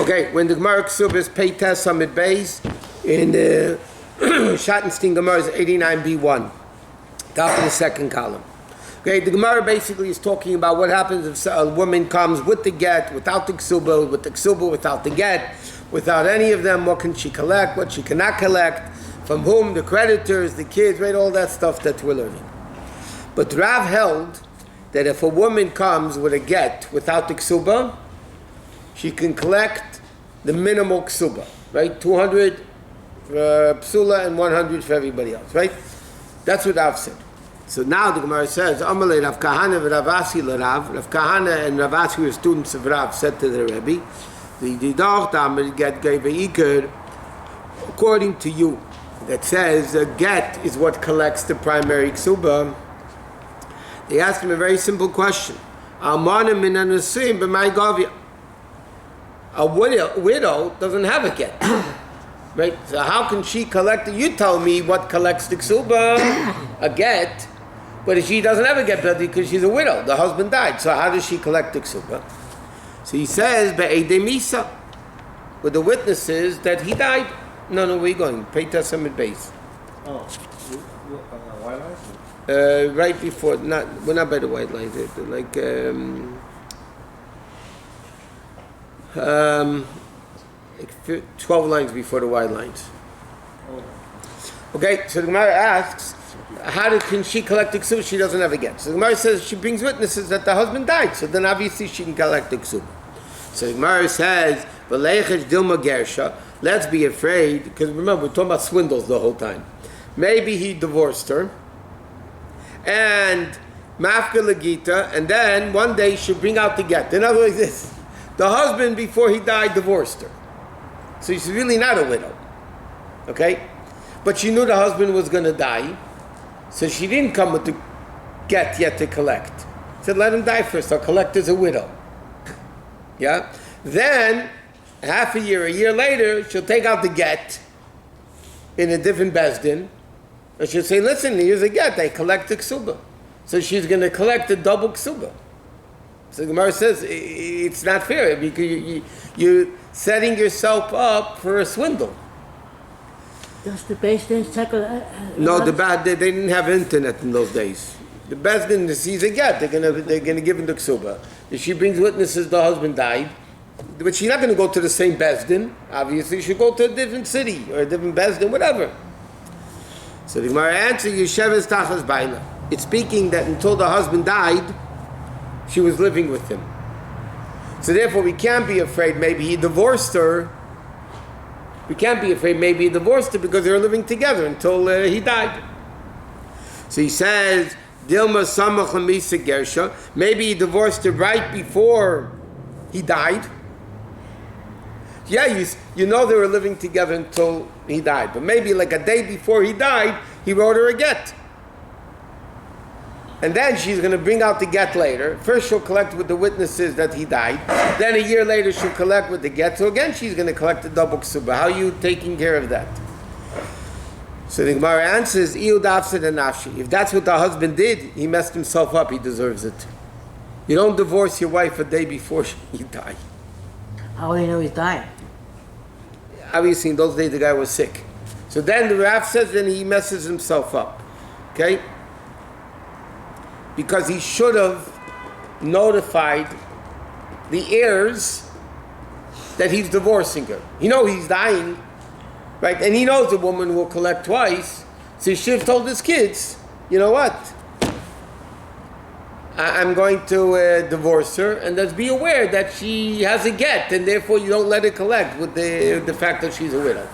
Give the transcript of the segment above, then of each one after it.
Okay, when the Gemara Kesubos Peites Summit Beis in the Schattenstein Gemara is 89b1, top of the second column. Okay, the Gemara basically is talking about what happens if a woman comes with the get, without the Kesubos, with the Kesubos, without the get, without any of them. What can she collect? What she cannot collect? From whom? The creditors, the kids, right? All that stuff that we're learning. But Rav held that if a woman comes with a get without the Kesubos, she can collect the minimal ksuba, right? 200 psula and 100 for everybody else, right? That's what Rav said. So now the Gemara says, Amalei Rav Kahana v'Rav Asi l'Rav. Rav Kahana and Rav Asi were students of Rav, said to the Rabbi, the Didach Damar get gave a according to you, that says a get is what collects the primary ksuba. They asked him a very simple question. Almana min anusim b'may gavya. A widow doesn't have a get, right? So how can she collect it? You tell me what collects the ksuba, a get, but she doesn't have a get because she's a widow. The husband died. So how does she collect the ksuba? So he says, be'edei misa, with the witnesses that he died. No, where are you going? Peites Summit Beis. Oh, white lines? Right before, we're not by the white lines. Like, 12 lines before the white lines. Okay, so the Gemara asks, can she collect the ksuba? She doesn't have a get. So the Gemara says she brings witnesses that the husband died, so then obviously she can collect the ksuba. So the Gemara says, V'leichesh dilma gersha, let's be afraid, because remember, we're talking about swindles the whole time. Maybe he divorced her, and mafka legita, and then one day she'll bring out the get. In other words, this. The husband, before he died, divorced her. So she's really not a widow. Okay? But she knew the husband was going to die, so she didn't come with the get yet to collect. She said, let him die first, I'll collect as a widow. Yeah? Then, a year later, she'll take out the get in a different bezdin, and she'll say, listen, here's a get, I collect the ksuba. So she's going to collect the double ksuba. So the Gemara says it's not fair because you're setting yourself up for a swindle. Does the Beis Din check? No, they didn't have internet in those days. The Beis Din sees a get, they're gonna give him the ksuba. If she brings witnesses, the husband died, but she's not going to go to the same Beis Din. Obviously, she'll go to a different city or a different Beis Din, whatever. So the Gemara answers, Yosef tachas baila. It's speaking that until the husband died, she was living with him. So therefore we can't be afraid maybe he divorced her. We can't be afraid maybe he divorced her because they were living together until he died. So he says, Dilma samach lemisa gersha. Maybe he divorced her right before he died. Yeah, you know they were living together until he died. But maybe like a day before he died, he wrote her a get. And then she's going to bring out the get later. First she'll collect with the witnesses that he died. Then a year later she'll collect with the get. So again she's going to collect the double ksuba. How are you taking care of that? So the Gemara answers, if that's what the husband did, he messed himself up, he deserves it. You don't divorce your wife a day before he died. How do you know he's dying? Obviously in those days the guy was sick. So then the Rav says then he messes himself up. Okay? Because he should have notified the heirs that he's divorcing her. You know he's dying, right? And he knows the woman will collect twice, so he should have told his kids, you know what? I'm going to divorce her, and let's be aware that she has a get, and therefore you don't let her collect with the fact that she's a widow.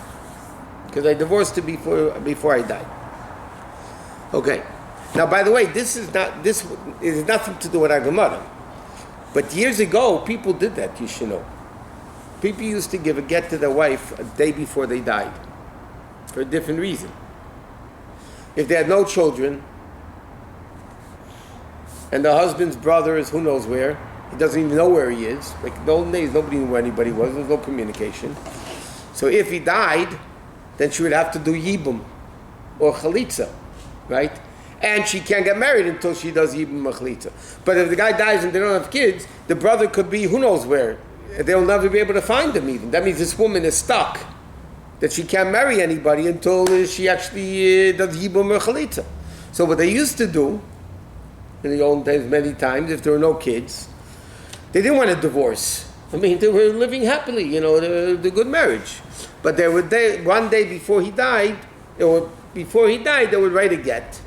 Because I divorced her before I died. Okay. Now, by the way, this is nothing to do with our Gemara. But years ago, people did that, you should know. People used to give a get to their wife a day before they died, for a different reason. If they had no children, and the husband's brother is who knows where, he doesn't even know where he is. Like in the old days, nobody knew where anybody was, there was no communication. So if he died, then she would have to do yibum, or chalitza, right? And she can't get married until she does Yibum Machlita. But if the guy dies and they don't have kids, the brother could be who knows where. they'll never be able to find him even. That means this woman is stuck, that she can't marry anybody until she actually does Yibum or Chalitza. So what they used to do, in the old days many times, if there were no kids, they didn't want a divorce. I mean, they were living happily, the good marriage. But one day before he died, they would write a get.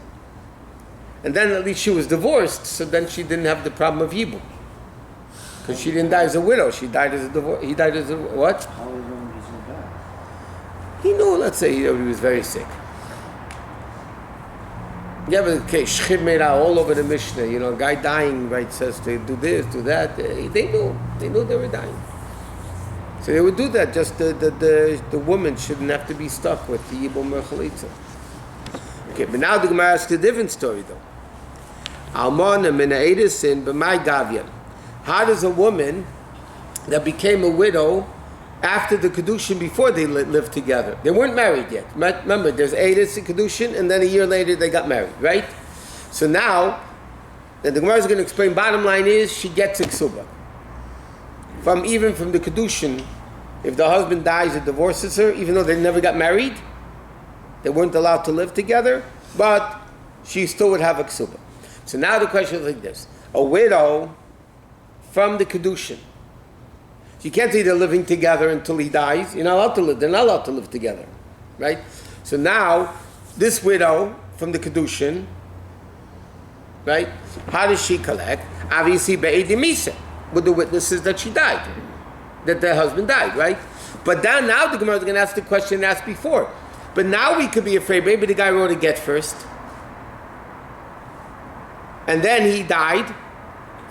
And then at least she was divorced, so then she didn't have the problem of Yibum. Because she didn't die as a widow, she died as a divorce. He died as a what? How long is he die? He knew, let's say, he was very sick. Yeah, but okay, Shchim made out all over the Mishnah. A guy dying, right, says to do this, do that. They knew they were dying. So they would do that. Just the woman shouldn't have to be stuck with the Yibum or Chalitza. Okay, but now the Gemara asks a different story, though. Almona mina edisin b'may gavyan. How does a woman that became a widow after the Kedushin before they lived together? They weren't married yet. Remember, there's Edis and Kedushin, and then a year later they got married, right? So now, the Gemara is going to explain, bottom line is, she gets a Ksuba. Even from the Kedushin, if the husband dies or divorces her, even though they never got married, they weren't allowed to live together, but she still would have a Ksuba. So now the question is like this. A widow from the Kedushin. You can't say they're living together until he dies. You're not allowed to live. They're not allowed to live together, right? So now, this widow from the Kedushin, right? How does she collect? Obviously, be'edimisa, with the witnesses that she died, that their husband died, right? But now the Gemara is going to ask the question asked before. But now we could be afraid. Maybe the guy wrote a get first, and then he died.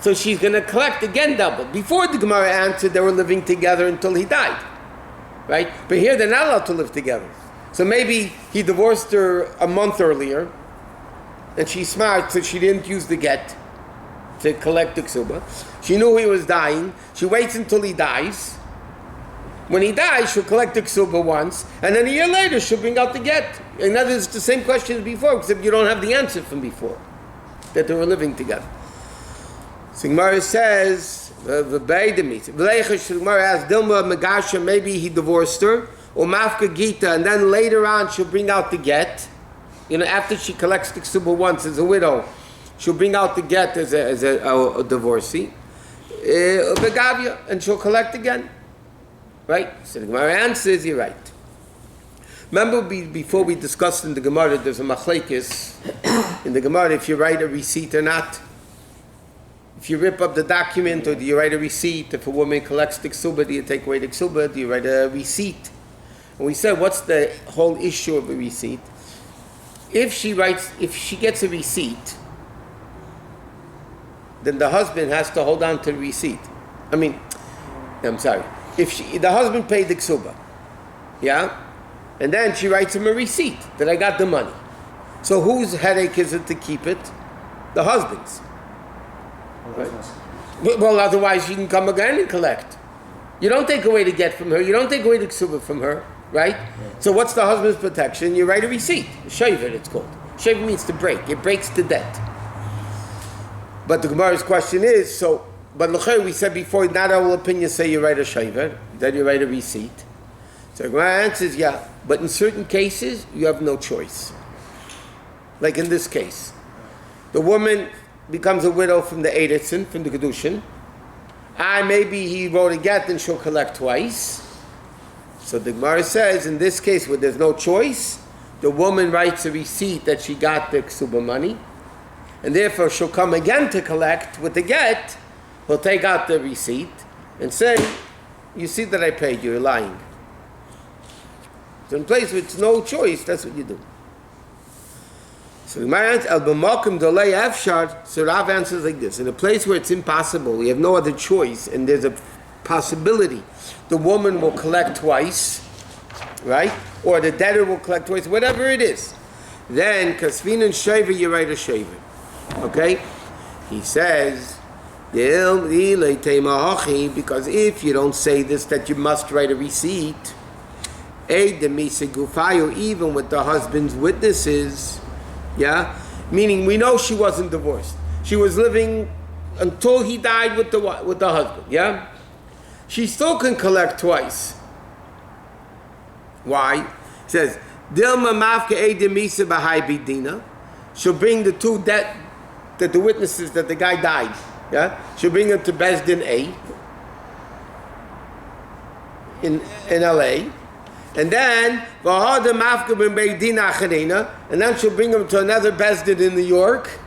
So she's going to collect again double. Before the Gemara answered, they were living together until he died, right? But here they're not allowed to live together. So maybe he divorced her a month earlier, and she's smart, so she didn't use the get to collect the ksuba. She knew he was dying. She waits until he dies. When he dies, she'll collect the ksuba once, and then a year later she'll bring out the get. In other words, it's the same question as before, except you don't have the answer from before, that they were living together. So Gemara says, Gemara asks, Dilma Megasha, maybe he divorced her, or Mafka Gita, and then later on she'll bring out the get. After she collects the ksuba once as a widow, she'll bring out the get as a divorcee. Begavia, and she'll collect again. Right? So the Gemara answers, you're right. Remember before we discussed in the Gemara, there's a machlekes in the Gemara if you write a receipt or not. If you rip up the document, or do you write a receipt? If a woman collects the ksuba, do you take away the ksuba? Do you write a receipt? And we said, what's the whole issue of a receipt? If she gets a receipt, then the husband has to hold on to the receipt. I'm sorry. If the husband paid the ksuba, yeah? And then she writes him a receipt that I got the money. So whose headache is it to keep it? The husband's. Right. Well, otherwise she can come again and collect. You don't take away the get from her. You don't take away the ksuba from her, right? Yeah. So what's the husband's protection? You write a receipt. Shaver, it's called. Shaver means to break. It breaks the debt. But the Gemara's question is, but we said before, not all opinions say you write a shaver, then you write a receipt. So the Gemara answers, yeah, but in certain cases, you have no choice. Like in this case. The woman becomes a widow from the Eiditzin, from the Kedushin. Maybe he wrote a get and she'll collect twice. So the Gemara says, in this case where there's no choice, the woman writes a receipt that she got the ksuba money, and therefore she'll come again to collect with the get. He'll take out the receipt and say, you see that I paid you, you're lying. So in place with no choice, that's what you do. So the Gemara answers, so Rav answers like this. In a place where it's impossible, we have no other choice, and there's a possibility the woman will collect twice, right? Or the debtor will collect twice, whatever it is. Then, Kasvin and Shaver, you write a Shaver. Okay? He says, because if you don't say this, that you must write a receipt, even with the husband's witnesses, yeah? Meaning we know she wasn't divorced. She was living until he died with the husband, yeah? she still can collect twice. Why? It says, Dilma mafka edemisa b'hai bidina. She'll bring the two that the witnesses that the guy died. Yeah, she'll bring them to Bezdin A in LA, and then v'hada mafka b'beidina acharina, and then she'll bring them to another Bezdin in New York.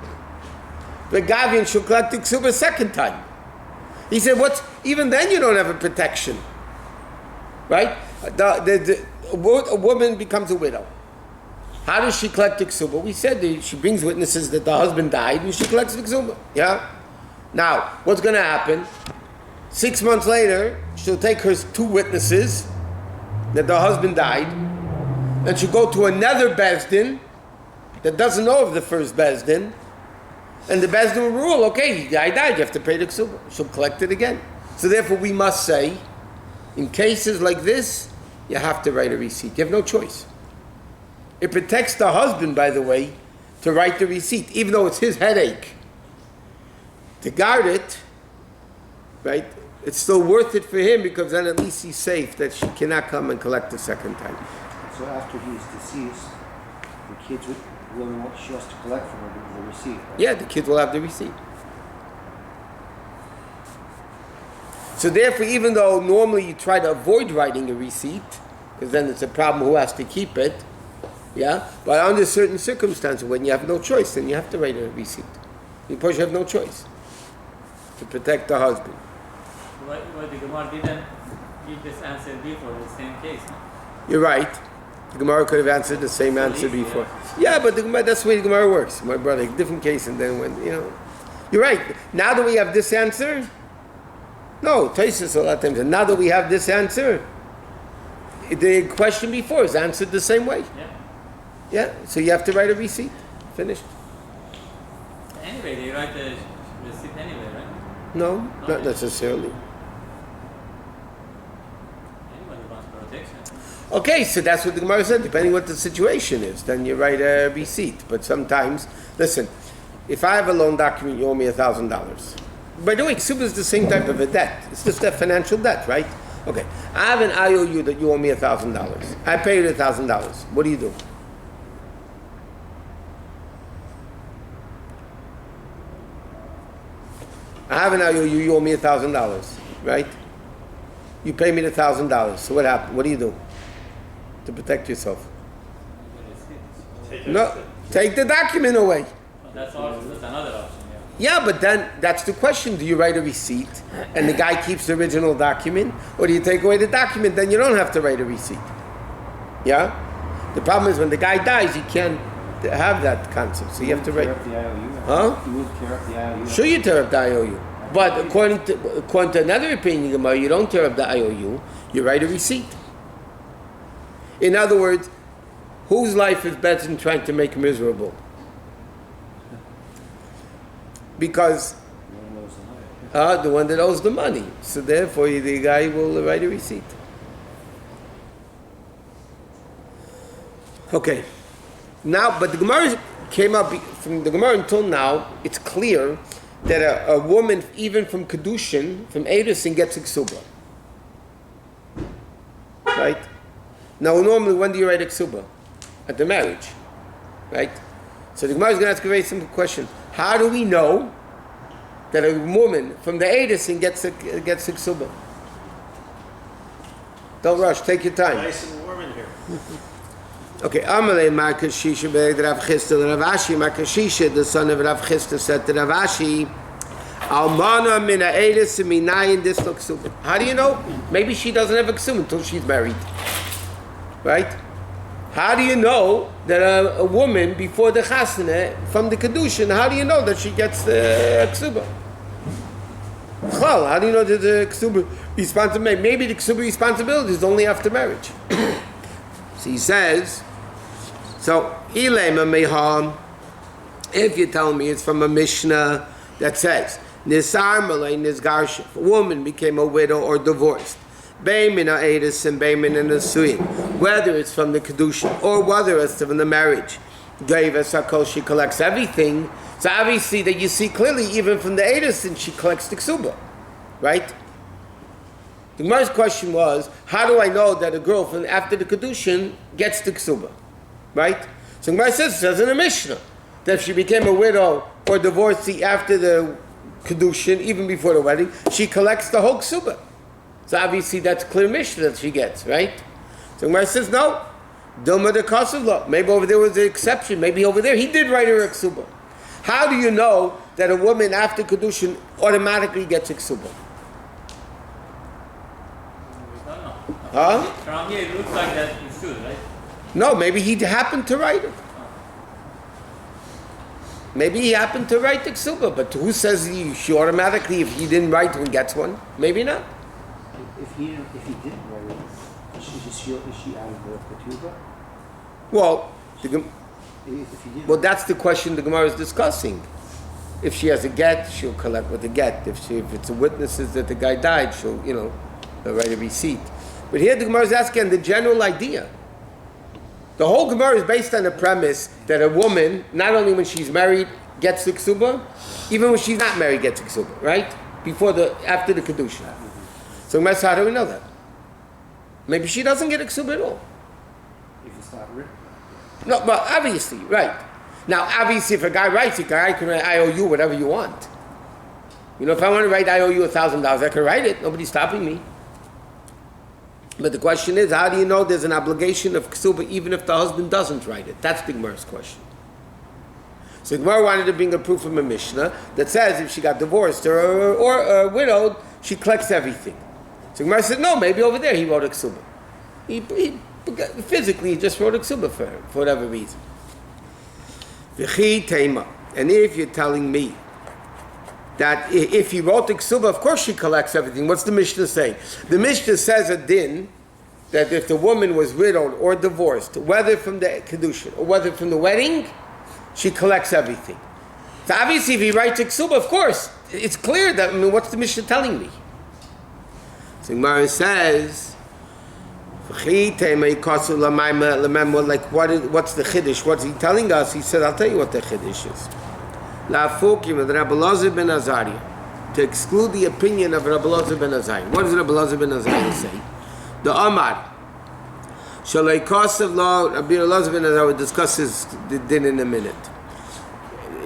The Gavian she'll collect the ksuba second time. He said, "What's even then? You don't have a protection, right? A woman becomes a widow. How does she collect the ksuba? We said that she brings witnesses that the husband died, and she collects the ksuba. Yeah. Now, what's going to happen? 6 months later, she'll take her two witnesses that the husband died, and she'll go to another Bezdin that doesn't know of the first Bezdin, and the Bezdin will rule, okay, the guy died, you have to pay the ksuba. She'll collect it again. So therefore, we must say, in cases like this, you have to write a receipt. You have no choice. It protects the husband, by the way, to write the receipt, even though it's his headache. To guard it, right, it's still worth it for him because then at least he's safe that she cannot come and collect the second time. So after he's deceased, the kids would, whoever what she has to collect from her the receipt. Right? Yeah, the kids will have the receipt. So therefore, even though normally you try to avoid writing a receipt, because then it's a problem who has to keep it, yeah, but under certain circumstances, when you have no choice, then you have to write a receipt. Because you have no choice to protect the husband. Why the Gemara didn't give this answer before the same case? No? You're right. The Gemara could have answered the same answer before. Yeah, but the Gemara, that's the way the Gemara works, my brother. Different case, and then when, You're right. Now that we have this answer, no, Taisus a lot of times, and now that we have this answer, the question before is answered the same way. Yeah, so you have to write a receipt. Finished. Anyway, they write the receipt anyway, right? No, not necessarily. Anybody wants protection. Okay, so that's what the Gemara said. Depending what the situation is, then you write a receipt. But sometimes, listen, if I have a loan document, you owe me $1,000. By the way, Kesubos is the same type of a debt. It's just a financial debt, right? Okay, I have an IOU that you owe me $1,000. I pay you $1,000. What do you do? I have an IOU, you owe me $1,000, right? You pay me the $1,000. So what happened? What do you do to protect yourself? No, take the document away. That's another option. Yeah, but then that's the question. Do you write a receipt and the guy keeps the original document? Or do you take away the document, then you don't have to write a receipt? Yeah? The problem is when the guy dies, you can't have that concept. So you have to write. Tear up the IOU. Huh? You would tear up the IOU. Sure you tear up the IOU. But according to another opinion, Gemara, you don't tear up the IOU, you write a receipt. In other words, whose life is better than trying to make miserable? Because the one that owes the money. So therefore, the guy will write a receipt. Okay. Now, but the Gemara came up, from the Gemara until now, it's clear that a woman, even from Kedushin, from Edison, gets a ksuba. Right? Now, normally, when do you write a ksuba? At the marriage. Right? So the Gemara is going to ask a very simple question. How do we know that a woman from the Edison gets a ksuba? Don't rush, take your time. Nice and warm in here. Okay, Amalei Markashisha begged Rav Chisda, and Rav Ashi Markashisha, the son of Rav Chisda, said to Rav Ashi, Almana mina Edis minayin dislo ksuba. How do you know? Maybe she doesn't have a ksuba until she's married. Right? How do you know that a woman before the chasana from the kedushin? How do you know that she gets the ksuba? How do you know that the ksuba responsibility? Maybe the ksuba responsibility is only after marriage. So he says, so ilema meham. If you tell me it's from a Mishnah that says nisar malay nisgarsha, a woman became a widow or divorced. Beimina edis and beimina nesuin, whether it's from the kedusha or whether it's from the marriage. Gave us hakol, she collects everything. So obviously that you see clearly, even from the edis, and she collects the ksuba, right? The Gemara's question was, how do I know that a girl from after the Kedushin gets the Ksuba? Right? So Gemara says in the Mishnah, that if she became a widow or divorcee after the Kedushin, even before the wedding, she collects the whole Ksuba. So obviously that's clear Mishnah that she gets, right? So Gemara says, no. Dilma de Kesubos. Maybe over there was an exception. Maybe over there he did write her a Ksuba. How do you know that a woman after Kedushin automatically gets a Ksuba? We don't know. Huh? From here, it looks like that you should, right? No, maybe he happened to write it. Maybe he happened to write the Ksuba, but who says she automatically, if he didn't write one, gets one? Maybe not. If he didn't write it, is she out of the ketubah? Well, If he didn't. well, that's the question the Gemara is discussing. If she has a get, she'll collect with the get. If it's a witnesses that the guy died, she'll, write a receipt. But here the Gemara is asking the general idea. The whole Gemara is based on the premise that a woman, not only when she's married, gets the ksuba, even when she's not married, gets the ksuba, right? After the kedusha. So Gemara says, how do we know that? Maybe she doesn't get a ksuba at all. If it's not written. No, but obviously, right. Now, obviously, if a guy writes, a guy can write, I owe you whatever you want. If I want to write, I owe you $1,000, I can write it. Nobody's stopping me. But the question is, how do you know there's an obligation of ksuba even if the husband doesn't write it? That's the Gemara's question. So the Gemara wanted to bring a proof from a Mishnah that says if she got divorced or widowed, she collects everything. So the Gemara said, no, maybe over there he wrote a ksuba. Physically, he just wrote a ksuba for her, for whatever reason. V'chi teima. And if you're telling me that if he wrote the ksuba, of course she collects everything. What's the Mishnah saying? The Mishnah says a din that if the woman was widowed or divorced, whether from the kedusha or whether from the wedding, she collects everything. So obviously, if he writes a ksuba, of course, it's clear that. What's the Mishnah telling me? So Gemara says, like, what's the chiddush? What's he telling us? He said, I'll tell you what the chiddush is. To exclude the opinion of Rabbi Elazar ben Azariah. What does Rabbi Elazar ben Azariah say? The Amar. Shalei Kosev Lo, Rabbi Elazar ben Azariah will discuss the din in a minute.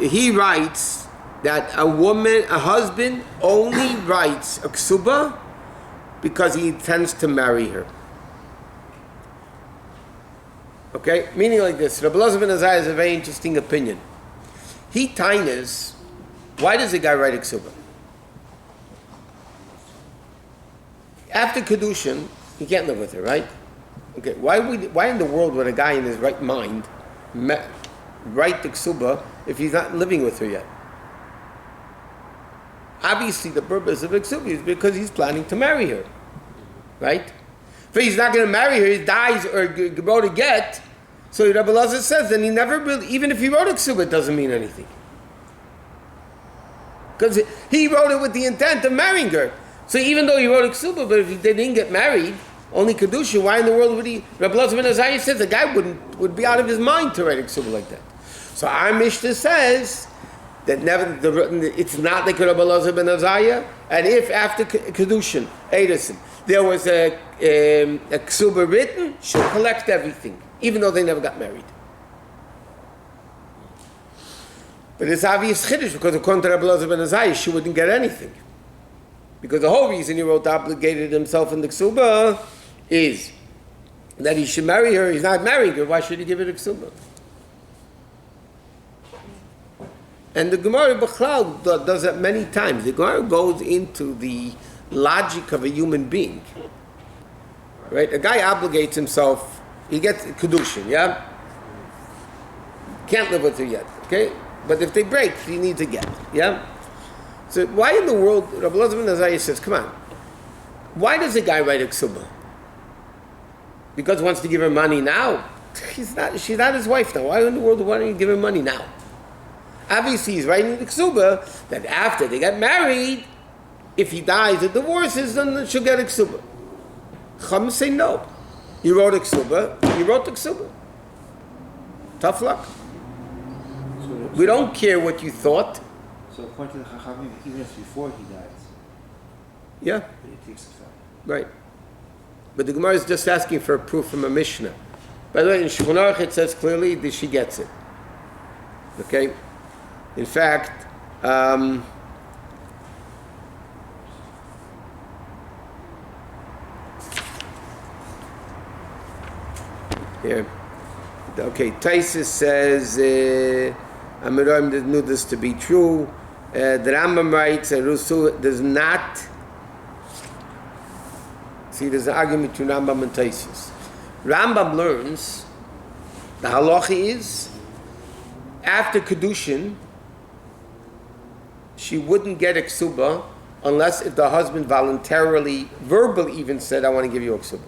He writes that a husband only writes a ksuba because he intends to marry her. Okay? Meaning like this, Rabbi Elazar ben Azariah has a very interesting opinion. He tainas, why does the guy write a ksuba? After kedushin, he can't live with her, right? Okay, why in the world would a guy in his right mind write the ksuba if he's not living with her yet? Obviously, the purpose of the ksuba is because he's planning to marry her, right? If he's not going to marry her, he dies or wrote a get. So Rabbi Elazar says, then he never really, even if he wrote a ksuba, it doesn't mean anything. Because he wrote it with the intent of marrying her. So even though he wrote a ksuba, but if they didn't get married, only kedusha, why in the world would he? Rabbi Elazar ben Azariah says the guy would be out of his mind to write a ksuba like that. So our Mishnah says that it's not like Rabbi Elazar ben Azariah, and if after kedushin, Edison, there was a ksuba written, she'll collect everything, even though they never got married. But it's obvious chiddush because according to Rabbi Elazar ben Azariah, she wouldn't get anything. Because the whole reason he wrote obligated himself in the ksuba is that he should marry her. He's not marrying her. Why should he give her the ksuba? And the Gemara B'chlal does that many times. The Gemara goes into the logic of a human being. Right? A guy obligates himself. He gets kedushin, yeah? Can't live with her yet, okay? But if they break, he needs a get, yeah? So why in the world, Rabbi Elazar ben Azariah says, come on, why does a guy write a ksuba? Because he wants to give her money now? She's not his wife now. Why in the world why don't you give her money now? Obviously he's writing the ksuba that after they get married, if he dies or divorces, then she'll get a ksuba. Chum say no. You wrote a ksuba, you wrote the ksuba. Tough luck. We don't care what you thought. So according to the Chachamim, even if before he dies, Yeah. it takes effect. Right. But the Gemara is just asking for a proof from a Mishnah. By the way, in Shulchan Aruch it says clearly that she gets it. Okay? In fact, here. Okay, Taisus says, Amiram knew this to be true. The Rambam writes, Rusu does not. See, there's an argument between Rambam and Taisus. Rambam learns the halacha is after Kedushin, she wouldn't get a ksuba unless if the husband voluntarily, verbally even said, I want to give you a ksuba.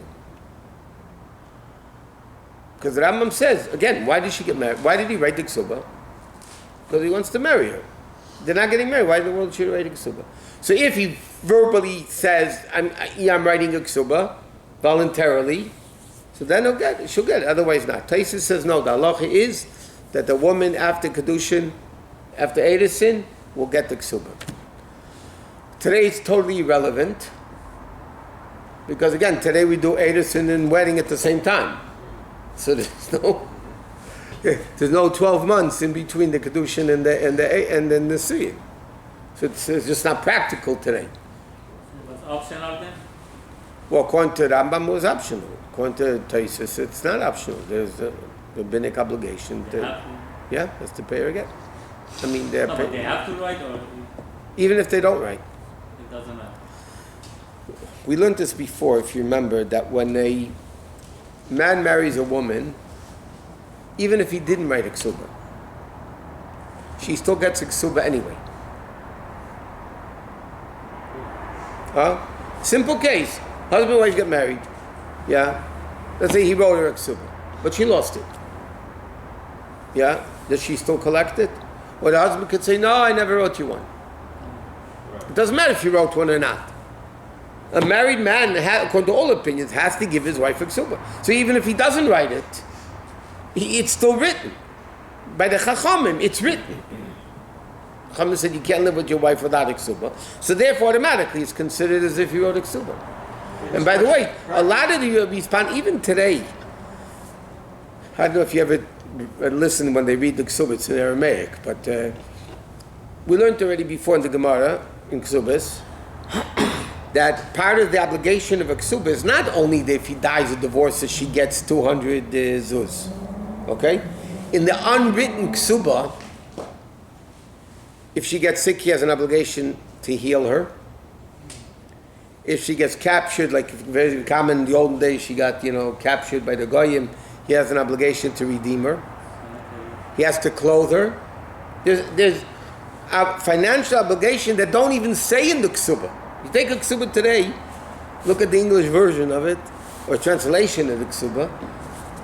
Because the Rambam says, again, why did she get married? Why did he write the ksuba? Because he wants to marry her. They're not getting married. Why in the world should he write a ksuba? So if he verbally says, I'm writing a ksuba, voluntarily, so then she'll get it. Otherwise not. Taisus says, no, the halacha is that the woman after Kedushin, after Edison, will get the ksuba. Today it's totally irrelevant. Because again, today we do Edison and wedding at the same time. So there's no 12 months in between the Kedushin and then the Siyum. So it's just not practical today. It was optional then? Well, according to Rambam, it was optional. According to Taisus, it's not optional. There's a rabbinic obligation has to pay her again. I mean, but they have to write, or even if they don't write. it doesn't matter. We learned this before, if you remember, that when a man marries a woman, even if he didn't write a ksuba, she still gets a ksuba anyway. Simple case. Husband and wife get married. Yeah? Let's say he wrote her a ksuba, but she lost it. Yeah? Does she still collect it? Or the husband could say, no, I never wrote you one. It doesn't matter if you wrote one or not. A married man, according to all opinions, has to give his wife a ksuba. So even if he doesn't write it, it's still written. By the Chachamim, it's written. Chachamim said you can't live with your wife without a ksuba. So therefore, automatically, it's considered as if you wrote a ksuba. And by the way, a lot of the respond, even today, I don't know if you ever listen when they read the Kesubos in Aramaic, but we learned already before in the Gemara, in Kesubos, that part of the obligation of a Kesubah is not only that if he dies or divorces, she gets 200 zuz. Okay? In the unwritten Kesubah, if she gets sick, he has an obligation to heal her. If she gets captured, like very common in the olden days, she got, captured by the Goyim, he has an obligation to redeem her. He has to clothe her. There's a financial obligation that don't even say in the Kesubah. You take a Kesubah today, look at the English version of it, or translation of the Kesubah,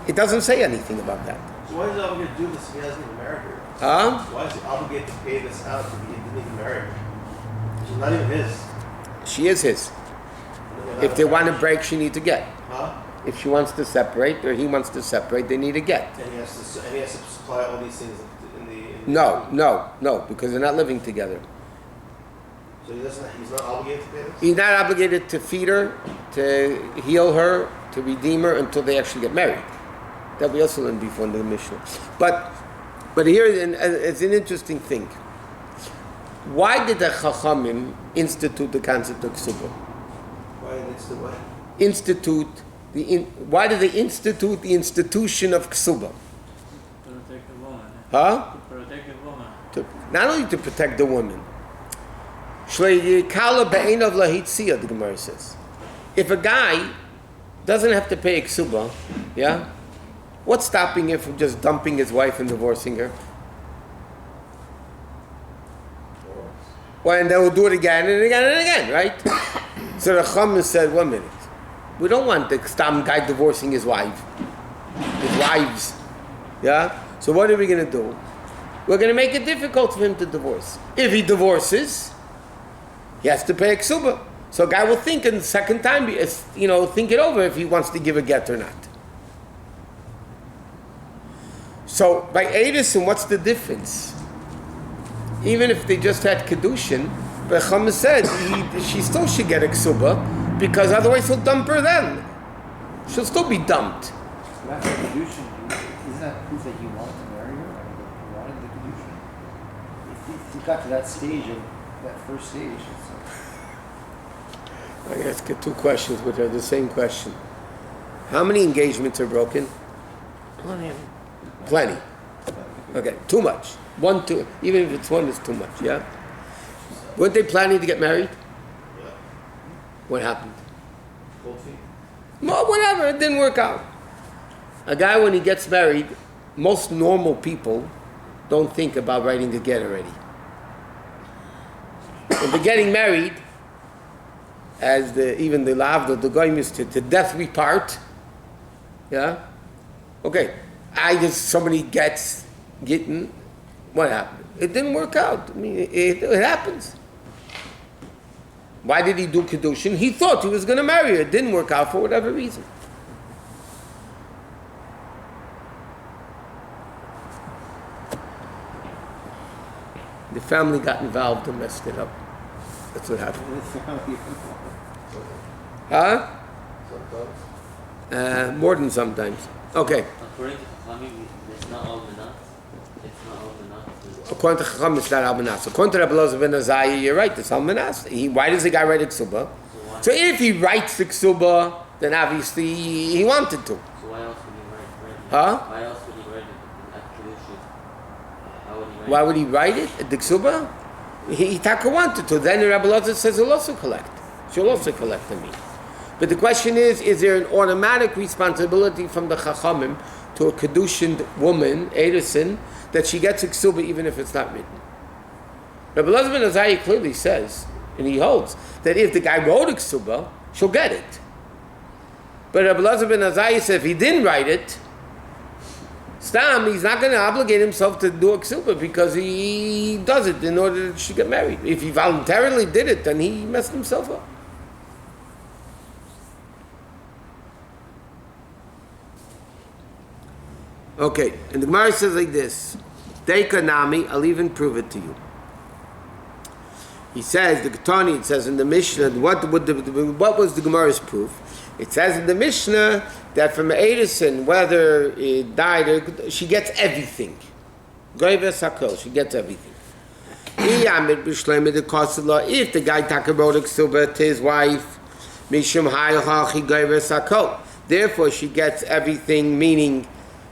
it doesn't say anything about that. So why is he obligated to do this if he hasn't even married her? Why is he obligated to pay this out if he didn't even marry her? She's not even his. She is his. If they want to break, she needs to get. If she wants to separate, or he wants to separate, they need to get. And he has to supply all these things in the No, because they're not living together. So he's not obligated to pay this? He's not obligated to feed her, to heal her, to redeem her until they actually get married. That we also learned before in the Mishnah. But here it's an interesting thing. Why did the Chachamim institute the concept of Kesubah? Why did they what? Why did they institute the institution of Kesubah? To protect the woman. Huh? To protect the woman. Not only to protect the woman. The Gemara says. If a guy doesn't have to pay a Kesubah, yeah? What's stopping him from just dumping his wife and divorcing her? Well, and then we'll do it again and again and again, right? So the Chachamim said, 1 minute. We don't want the stam guy divorcing his wives. Yeah? So what are we going to do? We're going to make it difficult for him to divorce. If he divorces, he has to pay a Kesubah. So a guy will think in the second time, think it over if he wants to give a get or not. So by Edison, what's the difference? Even if they just had Kedushin, but Chachamim said she still should get a Kesubah because otherwise he'll dump her then. She'll still be dumped. But after Kedushin, isn't that proof that you wanted to marry her? I mean, that you wanted the Kedushin? If you got to that stage of that first stage, it's I ask you two questions, which are the same question. How many engagements are broken? Plenty. Plenty. Okay, too much. One, two, even if it's one, it's too much, yeah? Weren't they planning to get married? Yeah. What happened? Cold feet. Well, whatever, it didn't work out. A guy, when he gets married, most normal people don't think about writing a get already. When they're getting married, as even the Lavda, the Goyim used to death we part, yeah? Okay, somebody getting, what happened? It didn't work out. I mean, it happens. Why did he do Kedushin? He thought he was going to marry her. It didn't work out for whatever reason. The family got involved and messed it up. That's what happened. Huh? Sometimes. More than sometimes. Okay. According to Chachamim, it's not all Menat. It's not all Menat. According to Chacham, it's not Almanas. According to Rabbi Elazar ben Azariah, you're right, it's Almanas. Why does the guy write a Ksuba? So if he writes the Ksuba, then obviously he wanted to. So why else would he write it? Huh? Why else would he write it at Kedushin? How would he write Why would he write it? The Ksuba? He taka wanted to. Then Rabbi Elazar says he'll also collect. She'll also collect the meat. But the question is there an automatic responsibility from the Chachamim to a Kedushin woman, Edison, that she gets a Ksuba even if it's not written? Rabbi Elazar ben Azariah clearly says, and he holds, that if the guy wrote a Ksuba, she'll get it. But Rabbi Elazar ben Azariah said if he didn't write it, Stam, he's not going to obligate himself to do a Ksuba because he does it in order that she get married. If he voluntarily did it, then he messed himself up. Okay, and the Gemara says like this, Deika Nami, I'll even prove it to you. He says, the Ketani, it says in the Mishnah, what was the Gemara's proof? It says in the Mishnah that from Edison, whether it died or she gets everything. Goyves Hakol, she gets everything. If the guy wrote a ksuba to his wife, Mishum Hayahachi Goyves Hakol, therefore she gets everything, meaning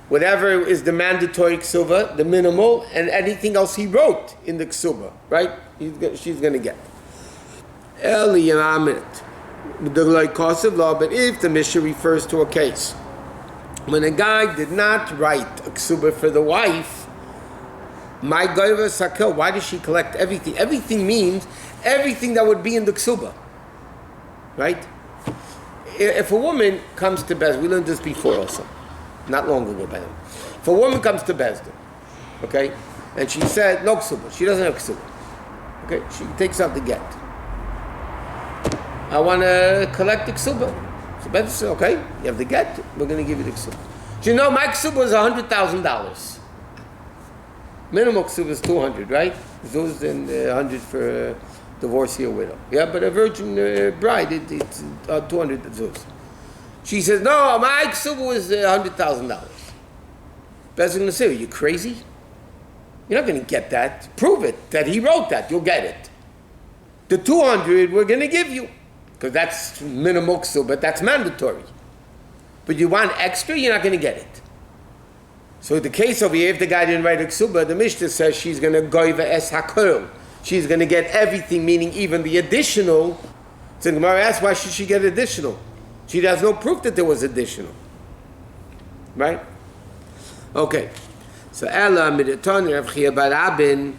whatever is the mandatory ksuba, the minimal, and anything else he wrote in the ksuba, right? She's going to get. But if the Mishnah refers to a case when a guy did not write a ksuba for the wife, my goyva sakel, why does she collect everything? Everything means everything that would be in the ksuba, right? If a woman comes to Bezdin, we learned this before also, not long ago by the way. If a woman comes to Bezdin, okay, and she said no ksuba, she doesn't have ksuba, okay, she takes out the get. I want to collect the ksuba. So Bezdin says, okay, you have the get, we're going to give you the ksuba. So you know, my ksuba is $100,000. Minimum ksuba is 200, right? Zuz and 100 for a divorcee or widow. Yeah, but a virgin bride, it's 200 zuz. She says, no, my ksuba is $100,000. Bezdin's going to say, are you crazy? You're not going to get that. Prove it, that he wrote that, you'll get it. The 200 we're going to give you. Because that's minimal ksuba, that's mandatory. But you want extra, you're not going to get it. So the case over here, if the guy didn't write a ksuba, the Mishnah says she's going to goiva es hakol. She's going to get everything, meaning even the additional. So the Gemara asks, why should she get additional? She has no proof that there was additional. Right? Okay. So Ella Midatoni Rav Chia bar Abin.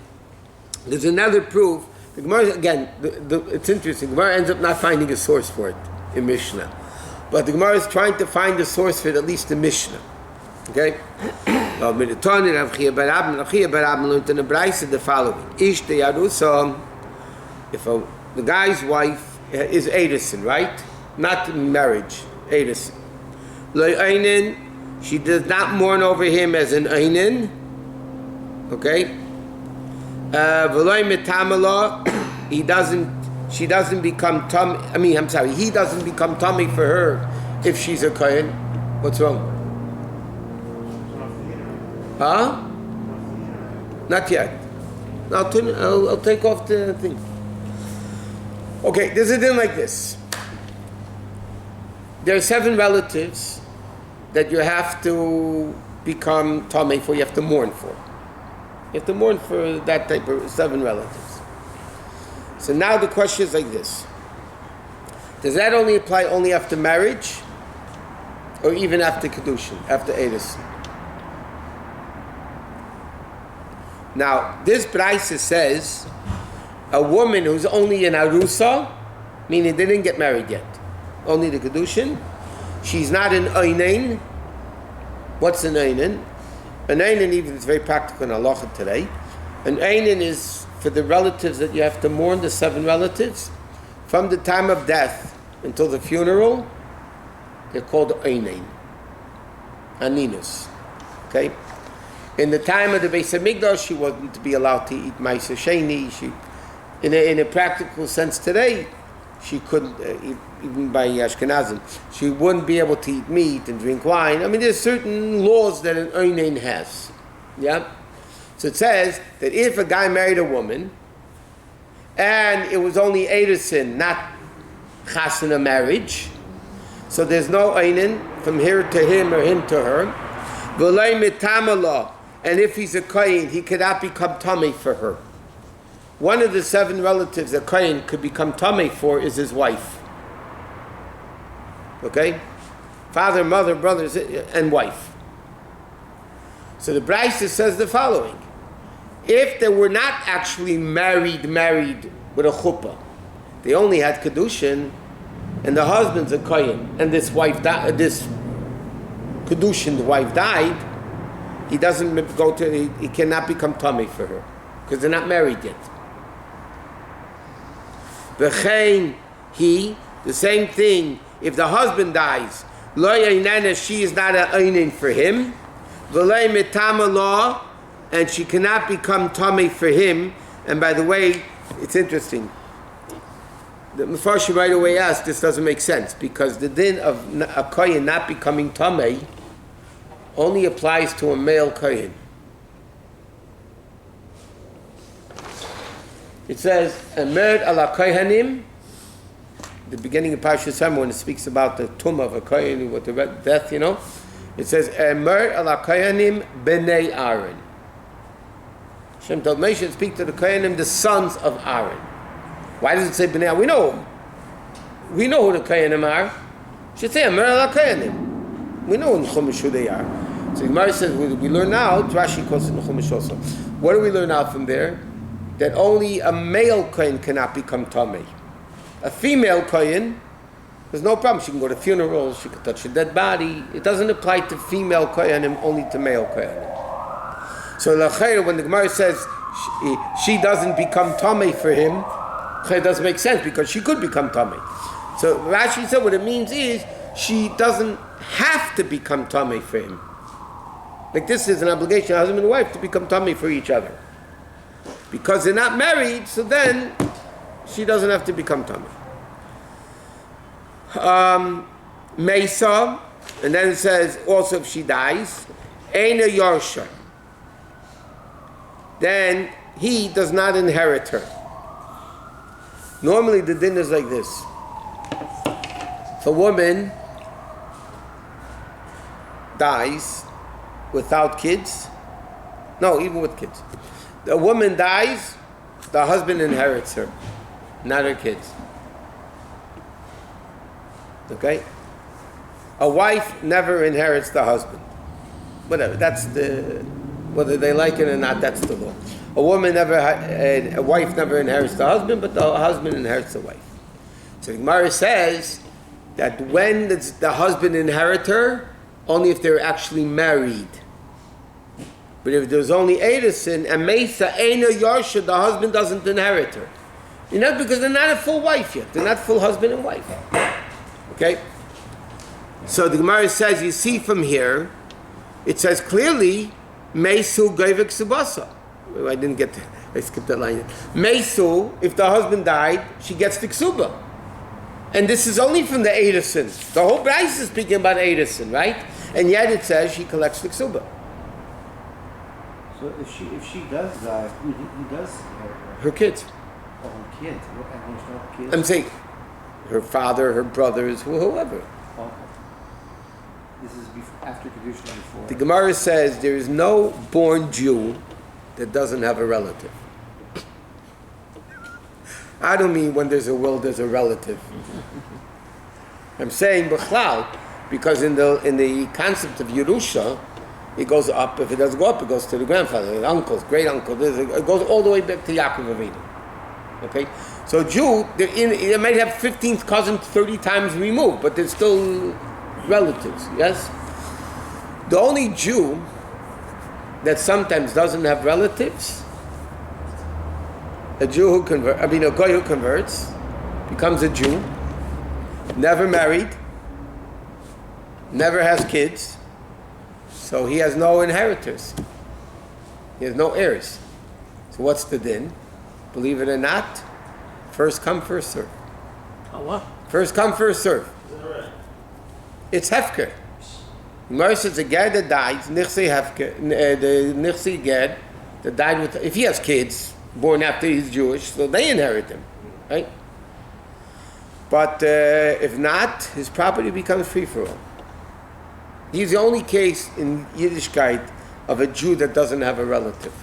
There's another proof. The Gemara, again, it's interesting. The Gemara ends up not finding a source for it in Mishnah. But the Gemara is trying to find a source for it, at least in Mishnah. Okay? Rav Chia bar Abin learned in the Brisa the following. Ish de Yarusa, if the guy's wife is Edison, right? Not marriage, Edison. Lo Einin, she does not mourn over him as an Einin. Okay? V'loi metamala, he doesn't she doesn't become tummy. He doesn't become tummy for her if she's a kohen. What's wrong? Huh? Not yet. I'll take off the thing. Okay, there's a thing like this. There are 7 relatives that you have to become tummy for, you have to mourn for. You have to mourn for that type of 7 relatives. So now the question is like this. Does that only apply only after marriage? Or even after Kedushin, after Eris? Now, this Braisa says a woman who's only an Arusa, meaning they didn't get married yet, only the Kedushin, she's not an Einain. What's an Einain? An Einain, even it's very practical in Halacha today. An Einain is for the relatives that you have to mourn, the 7 relatives, from the time of death until the funeral. They're called Einain, Aninus. Okay? In the time of the Beis Hamikdash, she wasn't to be allowed to eat Ma'aser Sheni. In a practical sense today, she couldn't, even by Ashkenazim, she wouldn't be able to eat meat and drink wine. I mean, there's certain laws that an Einain has. Yeah? So it says that if a guy married a woman, and it was only Erusin, not Chasana marriage, so there's no Einain from here to him or him to her. V'lei mitamala, and if he's a kohen, he cannot become tummy for her. One of the 7 relatives a kohen could become tummy for is his wife. Okay? Father, mother, brothers, and wife. So the Braisa says the following. If they were not actually married with a chuppah, they only had Kedushin, and the husband's a kohen, and this wife this Kedushin wife died, he doesn't go to, he cannot become tummy for her, because they're not married yet. V'chein the same thing, if the husband dies, lo yainana, she is not an einin for him, v'lei mitama law, and she cannot become tummy for him. And by the way, it's interesting. The Mefarshim right away asked, this doesn't make sense, because the din of a kohen not becoming tummy only applies to a male kohen. It says, "Emer ala kohanim." The beginning of Parashat Shusterman, when it speaks about the tumah of a kohen with the death, it says, "Emer ala kohanim bnei Aaron." Hashem told Moshe to speak to the kohanim, the sons of Aaron. Why does it say bnei Aaron? We know who the kohanim are. It should say "Emer ala kohanim." We know in Chumash who they are. So Gemara says we learn now. Rashi calls it in Chumash also. What do we learn out from there? That only a male kohen cannot become tamei. A female kohen, there's no problem. She can go to funerals. She can touch a dead body. It doesn't apply to female kohenim, only to male kohenim. So l'chayr, when the Gemara says she doesn't become tamei for him, it doesn't make sense because she could become tamei. So Rashi said what it means is she doesn't have to become tamei for him. Like this is an obligation, husband and wife, to become tamei for each other. Because they're not married, so then she doesn't have to become tamei. Mesa, and then it says also if she dies, Eina Yarsha, then he does not inherit her. Normally the din is like this. If a woman dies without kids, no, even with kids, a woman dies, the husband inherits her, not her kids. Okay? A wife never inherits the husband. Whatever, whether they like it or not, that's the law. A wife never inherits the husband, but the husband inherits the wife. So the Gemara says that when the husband inherits her, only if they're actually married. But if there's only Erusin and Mesa, Eina Yarsha, the husband doesn't inherit her. Because they're not a full wife yet. They're not full husband and wife. Okay? So the Gemara says, you see from here, it says clearly, Mesu Gevik Subasa. I didn't get I skipped that line. Mesu, if the husband died, she gets the ksuba. And this is only from the Edison. The whole Bryce is speaking about Edison, right? And yet it says she collects the ksuba. So if she does die, who does inherit her? Her kids. Oh, her kids. And there's no kids? I'm saying her father, her brothers, whoever. Okay. This is after Kedushin before. The Gemara says there is no born Jew that doesn't have a relative. I don't mean when there's a will, there's a relative. I'm saying b'chlal, because in the concept of Yerusha, it goes up. If it doesn't go up, it goes to the grandfather, the uncles, great uncle. It goes all the way back to Yaakov Avinu. Okay, so Jew, they might have 15th cousin 30 times removed, but they're still relatives. Yes. The only Jew that sometimes doesn't have relatives, a Jew who a guy who converts, becomes a Jew, never married, never has kids, so he has no inheritors. He has no heirs. So what's the din? Believe it or not, first come, first serve. Oh, what? First come, first serve. It's hefker. Gemara says a guy that dies, nichse hefker, the nichse gad that died with, if he has kids born after he's Jewish, so they inherit him, right? But if not, his property becomes free for all. He's the only case in Yiddishkeit of a Jew that doesn't have a relative.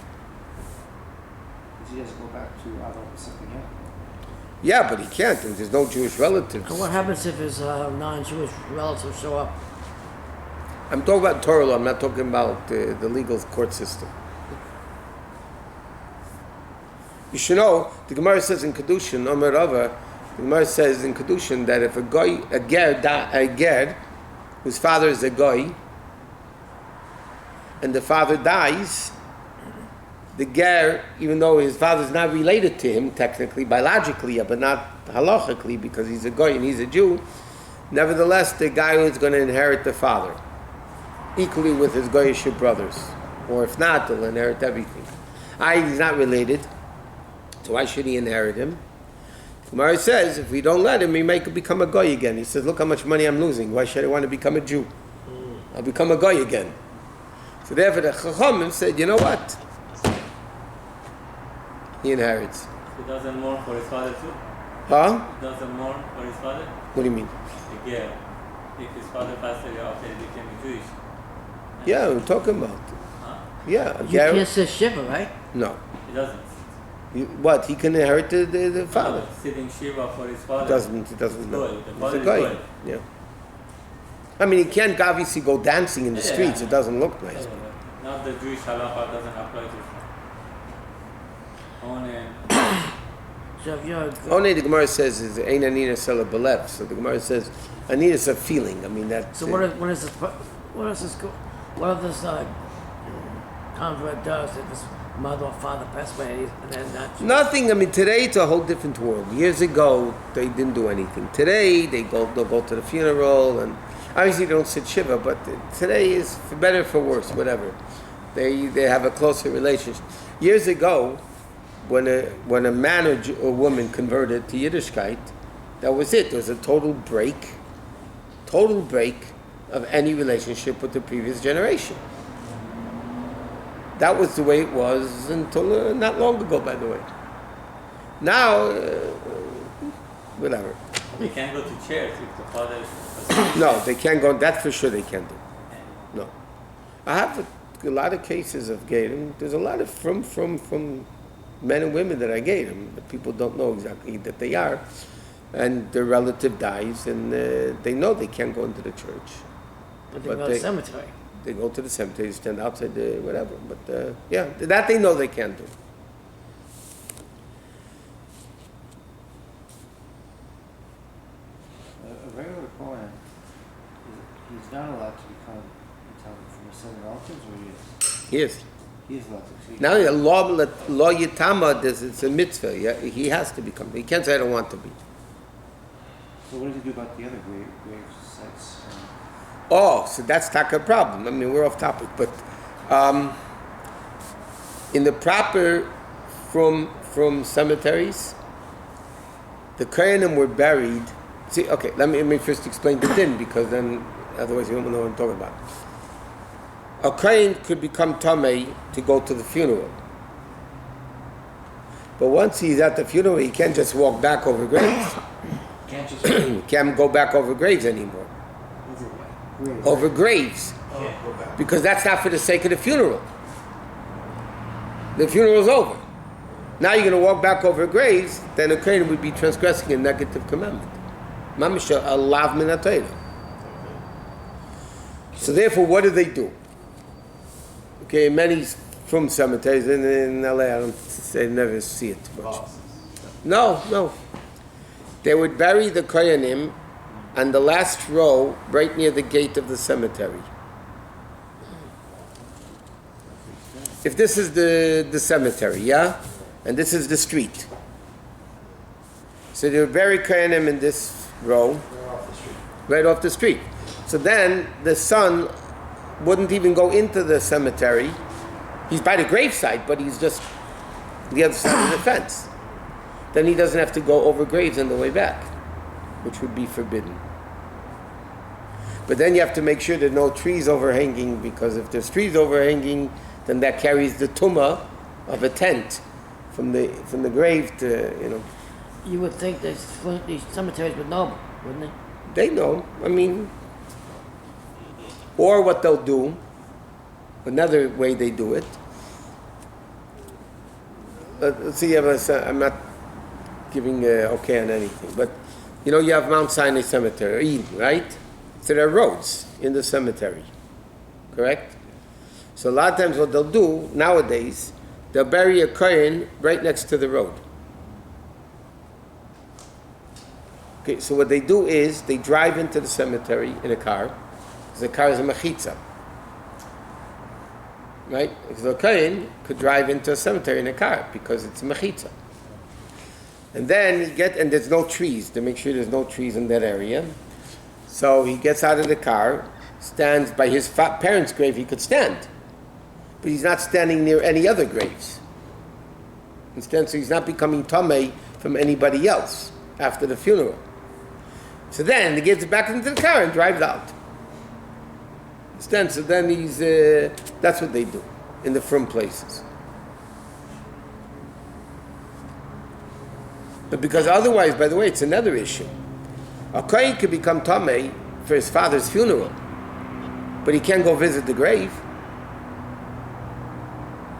He doesn't go back to Avon something else. Yeah, but he can't. There's no Jewish relatives. And what happens if his non-Jewish relatives show up? I'm talking about Torah law. I'm not talking about the legal court system. You should know, the Gemara says in Kedushin, Omer Rava, the Gemara says in Kedushin that if a ger, whose father is a goy, and the father dies, the ger, even though his father is not related to him technically, biologically, but not halachically, because he's a goy and he's a Jew, nevertheless, the guy is going to inherit the father, equally with his goyish brothers. Or if not, they'll inherit everything. He's not related, so why should he inherit him? Gemara says, if we don't let him, he might become a goy again. He says, look how much money I'm losing. Why should I want to become a Jew? I'll become a goy again. So therefore the Chachamim said, you know what? He inherits. He doesn't mourn for his father too? Huh? He doesn't mourn for his father? What do you mean? Again, if his father passed away after he became Jewish. Yeah, we're talking about. Huh? Yeah. You can't say Shiva, right? No. He doesn't. What? He can inherit the father. No, sitting Shiva for his father. He doesn't He's know. goy. The He's father a is guy. goy. Yeah. I mean, he can't obviously go dancing in the streets. It doesn't look nice. Not the Jewish halacha doesn't apply to him. Only So if you're Only the Gemara says is Ein Anina Sela Belev. So the Gemara says Anina is a feeling. I mean that. so what is this? What is this? What if this convert does if his mother or father passed away and then not? Nothing. I mean, today it's a whole different world. Years ago, they didn't do anything. Today, they'll go to the funeral, and obviously they don't sit shiva. But today is for better, for worse, whatever. They have a closer relationship. Years ago, when a man or woman converted to Yiddishkeit, that was it. There was a total break of any relationship with the previous generation. That was the way it was until not long ago, by the way. Now, whatever. they can't go to church if the father is. No, they can't go. That's for sure they can't do. No. I have a lot of cases of Gatum. There's a lot of from men and women that I gave them, but people don't know exactly that they are. And their relative dies, and they know they can't go into the church. But they go to the cemetery. They go to the cemetery, stand outside the whatever. But yeah, that they know they can't do. A regular Kohen, he's not allowed to become Italian from his son relatives, or he is? He is. He is allowed to. So Now, a law yitama, it's a mitzvah. Yeah, he has to become. He can't say I don't want to be. So what does he do about the other grave sites? Oh, so that's not a problem. I mean, we're off topic, but in the proper from cemeteries, the Kohanim were buried. See, okay, let me first explain the din, because then otherwise you won't know what I'm talking about. A Kohen could become Tamei to go to the funeral. But once he's at the funeral, he can't just walk back over graves. Can't just Can't go back over graves anymore. over what? Over graves. Can't go back. Because that's not for the sake of the funeral. The funeral's over. Now you're going to walk back over graves, then a Kohen would be transgressing a negative commandment. Mamisha, a lav min ha-Torah. So therefore, what do? Okay, many from cemeteries in LA, I never see it much. Bosses. No. They would bury the Kohanim on the last row, right near the gate of the cemetery. If this is the cemetery, yeah? And this is the street. So they would bury Kohanim in this row, right off the street. So then the son wouldn't even go into the cemetery. He's by the gravesite, but he's just the other side of the fence. Then he doesn't have to go over graves on the way back, which would be forbidden. But then you have to make sure there are no trees overhanging, because if there's trees overhanging, then that carries the tumah of a tent from the grave to, You would think these cemeteries would know, wouldn't they? They know. I mean, or what they'll do, another way they do it. Let's see, I'm not giving okay on anything, but you have Mount Sinai Cemetery, or Eden, right? So there are roads in the cemetery, correct? So a lot of times what they'll do nowadays, they'll bury a Kohen right next to the road. Okay, so what they do is they drive into the cemetery in a car, because the car is a mechitza. Right? Because a Kohen could drive into a cemetery in a car because it's a mechitza. And then and there's no trees, to make sure there's no trees in that area. So he gets out of the car, stands by his parents' grave, he could stand. But he's not standing near any other graves. Instead, so he's not becoming tamei from anybody else after the funeral. So then he gets back into the car and drives out. Understand? So then that's what they do in the from places. But because otherwise, by the way, it's another issue. A Kohen could become tamei for his father's funeral, but he can't go visit the grave.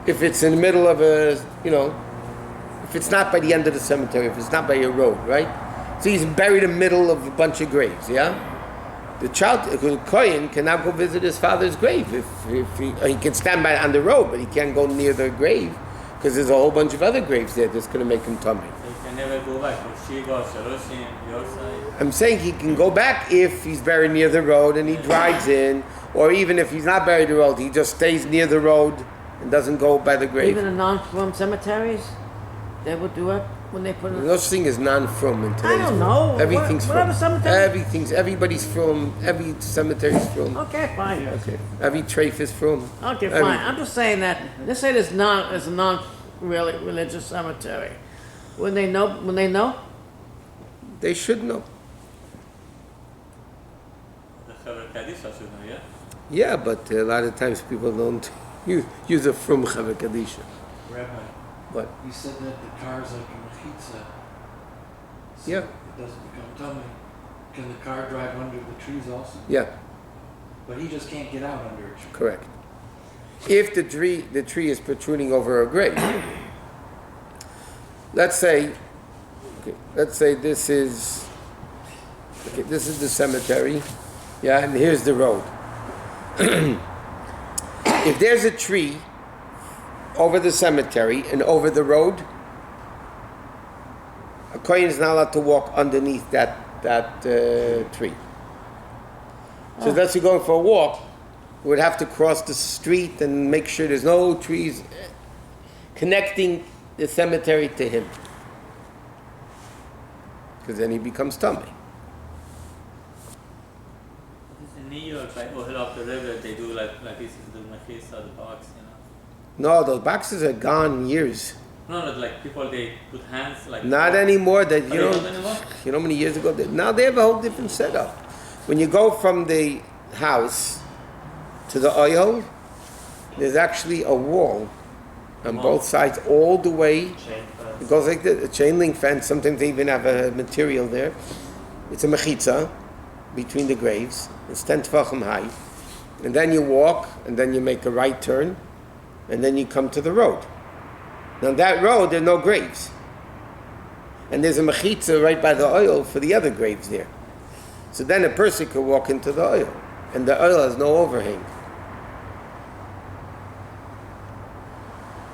If it's in the middle of if it's not by the end of the cemetery, if it's not by a road, right? So he's buried in the middle of a bunch of graves, yeah? The Kohen cannot go visit his father's grave. If he can stand by on the road, but he can't go near the grave, because there's a whole bunch of other graves there that's going to make him tamei. So you can never go back to Shiva, Shaloshim, your side. I'm saying he can go back if he's buried near the road and he drives in, or even if he's not buried near the road, he just stays near the road and doesn't go by the grave. Even in non-from cemeteries, they would do it when they put it. No such thing as non-from in today's I don't world. know. Everything's Whatever from. cemetery. Everybody's from. Every cemetery's from. Okay, fine. Okay. Every trafe is from. Okay, fine. I'm just saying that. Let's say there's a non-really religious cemetery. When they know, They should know. The Chaver Kaddish should know, yeah? Yeah, but a lot of times people don't use a from Chaver Kadisha. Rabbi, But you said that the car is like a mechitza. So Yeah. It doesn't become tummy. Can the car drive under the trees also? yeah, But he just can't get out under a tree. correct. If the tree is protruding over a grave. Let's say this is the cemetery, yeah, and here's the road. If there's a tree over the cemetery and over the road, a Kohen is not allowed to walk underneath that tree. So that's you going for a walk, you would have to cross the street and make sure there's no trees connecting the cemetery to him, because then he becomes tamei. In New York, like over of the river, they do like this is the machisa, the box, No, those boxes are gone years. No, like people they put hands like. Not anymore. That Are they not anymore? you know, many years ago. Now they have a whole different setup. When you go from the house to the oil, there's actually a wall on both sides, all the way. It goes like this, a chain link fence. Sometimes they even have a material there. It's a mechitza between the graves. It's 10 tefachim high, and then you walk, and then you make a right turn, and then you come to the road. Now on that road, there are no graves. And there's a mechitza right by the oil for the other graves there. So then a person could walk into the oil. And the oil has no overhang.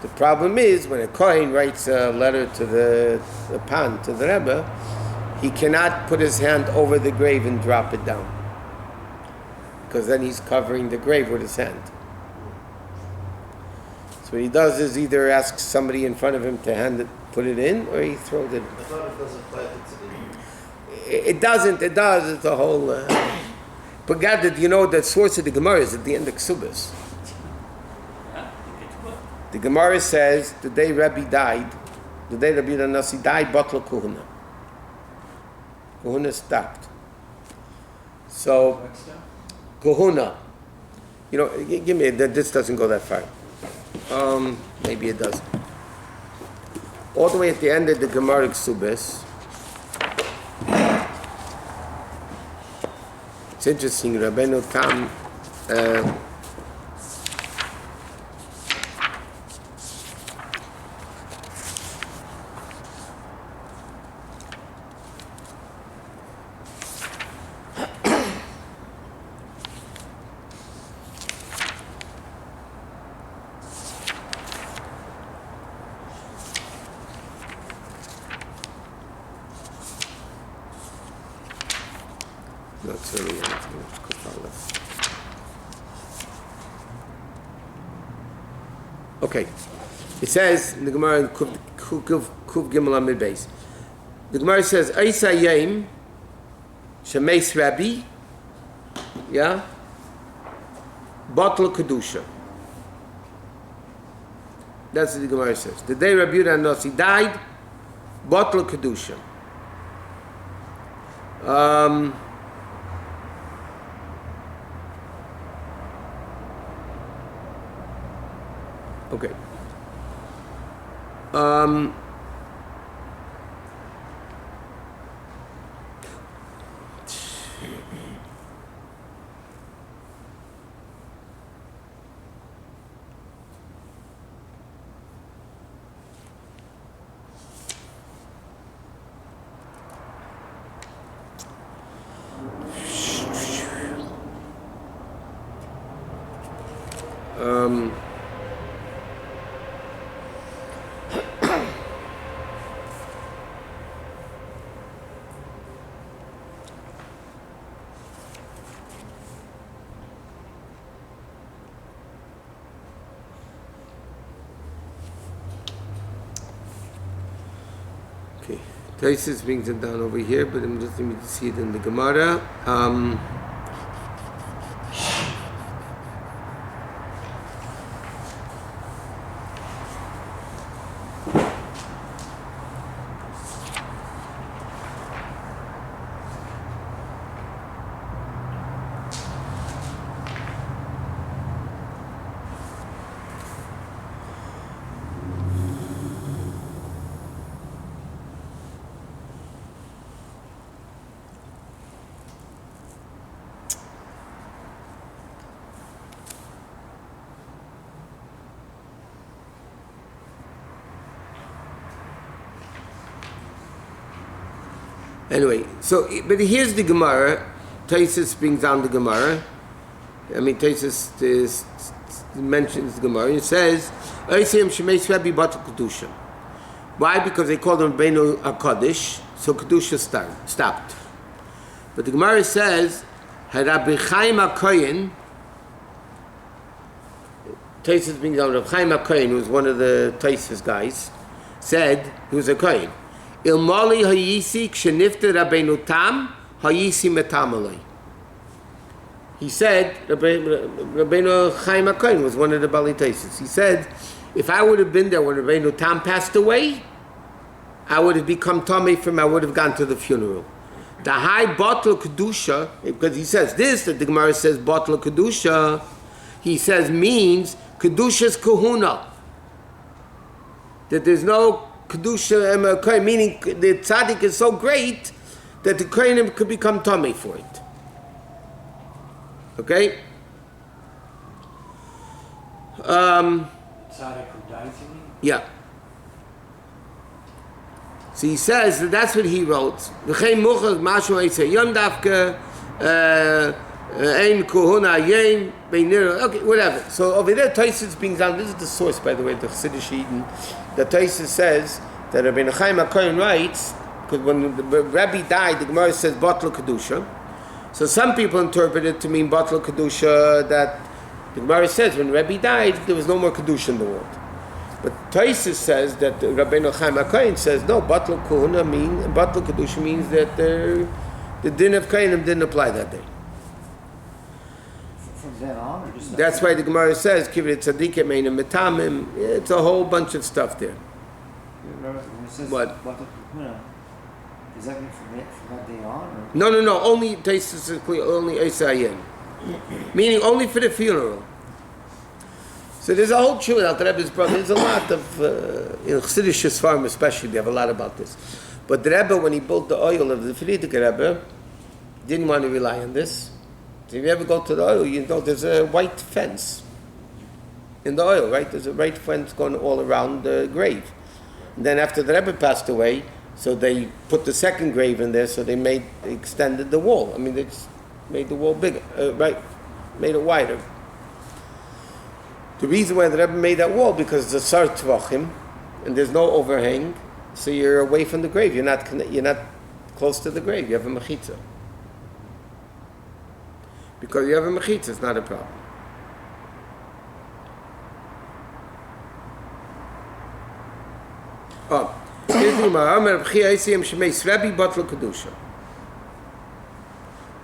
The problem is, when a Kohen writes a letter to the pan, to the Rebbe, he cannot put his hand over the grave and drop it down. Because then he's covering the grave with his hand. So what he does is either ask somebody in front of him to hand it, put it in, or he throws it. I thought it doesn't apply to It doesn't. It does. It's a whole. But God, you know, the source of the Gemara is at the end of Kesubos. The Gemara says the day Rabbi died, the day Rabbi Nasi died, Batla Kuhuna. Kuhuna stopped. So, Kuhuna. You know, give me this doesn't go that far. Maybe it does. All the way at the end of the Gemara Kesubos. It's interesting, Rabbeinu Tam. Okay, it says in the Gemara in Kuv Gimel Amid Beis. The Gemara says Eisa Yom Shemeis Rabbi, yeah, Batla Kedusha. That's what the Gemara says. The day Rabbi Yehuda Nasi died, Batla Kedusha. Okay. Okay, Taisus brings it down over here, but I'm just going to see it in the Gemara. Anyway, so, but here's the Gemara. Taisus brings down the Gemara. I mean, Taisus mentions the Gemara. It says, why? Because they called him Beinu HaKadosh, so Kedusha stopped. But the Gemara says, Rabbi Chaim HaKoyen, Taisus brings down Rabbi Chaim HaKoyen, who was one of the Taisus guys, said, he was a Kohen, Ilmali hayisi kshenifta Rabbeinu Tam hayisi metamalei. He said, Rabbeinu Chaim HaKohen was one of the Balitesis. He said, if I would have been there when Rabbeinu Tam passed away, I would have become Tomei from, I would have gone to the funeral. The high bottle Kedusha, because he says this, that the Gemara says bottle Kedusha, he says means Kedusha's kahuna. That there's no Kedusha, meaning the tzaddik is so great that the kohenim could become Tomei for it. Okay? Tzaddik who dies, you mean? Yeah. So he says that that's what he wrote. V'chein muchach mashu eisei yom dafka ein kohuna yein beinir. Okay, whatever. So over there, Tosfos brings down. This is the source, by the way, the Chassidish Eden. The Tosfos says that Rabbi Chaim HaKohen writes, because when the Rabbi died, the Gemara says Botla Kedusha. So some people interpret it to mean Botla Kedusha, that the Gemara says when Rabbi died, there was no more Kedusha in the world. But Tosfos says that Rabbi Chaim HaKohen says, no, Botla Kedusha means that the din of Kohenim didn't apply that day. From then on, or just That's why the Gemara says, Kivrit Tzadikim Einem Metamim. It's a whole bunch of stuff there. When it says What? Does that mean from that day on? Or? No. Only Tosfos is clear. Only Esayin, meaning only for the funeral. So there's a whole children out there. There's a lot of in Chassidish Sfarim especially. They have a lot about this. But the Rebbe, when he built the oil of the Frierdiker Rebbe, didn't want to rely on this. So if you ever go to the oil, you know there's a white fence in the oil, right? There's a white fence going all around the grave. And then after the Rebbe passed away, so they put the second grave in there, so they extended the wall. I mean, they just made the wall bigger, right? Made it wider. The reason why the Rebbe made that wall, because it's a sar tvachim, and there's no overhang, so you're away from the grave. You're not close to the grave. You have a mechitza. Because you have a mechitza, it's not a problem. Oh.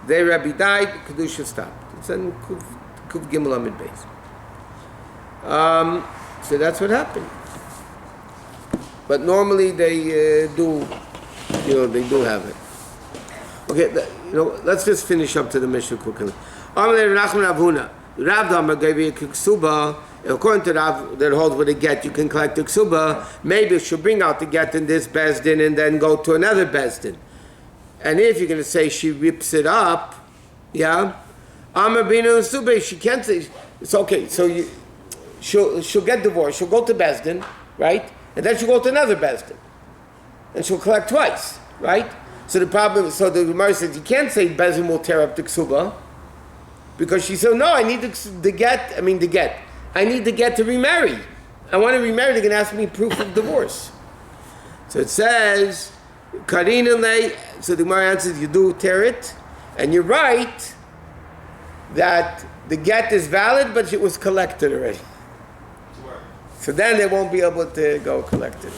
Their Rabbi died, Kedusha stopped. It's in Kuv Gimel Amid Beis. So that's what happened. But normally they do have it. Okay, let's just finish up to the Mishnah quickly. Rav Damar gave you a Ksuba. According to Rav, that holds with a get, you can collect the Ksuba. Maybe you should bring out the get in this Bezdin and then go to another Bezdin. And if you're going to say she rips it up, yeah, Amar Bina Sube, she can't say, it's okay, so she'll get divorced, she'll go to Bezdin, right? And then she'll go to another Bezdin. And she'll collect twice, right? So the Gemara says, you can't say Bezdin will tear up the Ksuba, because she said, no, I need the get. I need the get to remarry. I want to remarry, they're going to ask me proof of divorce. So it says, Karina lay, so the Gemara answers, you do tear it, and you're right that the get is valid, but it was collected already. So then they won't be able to go collect it.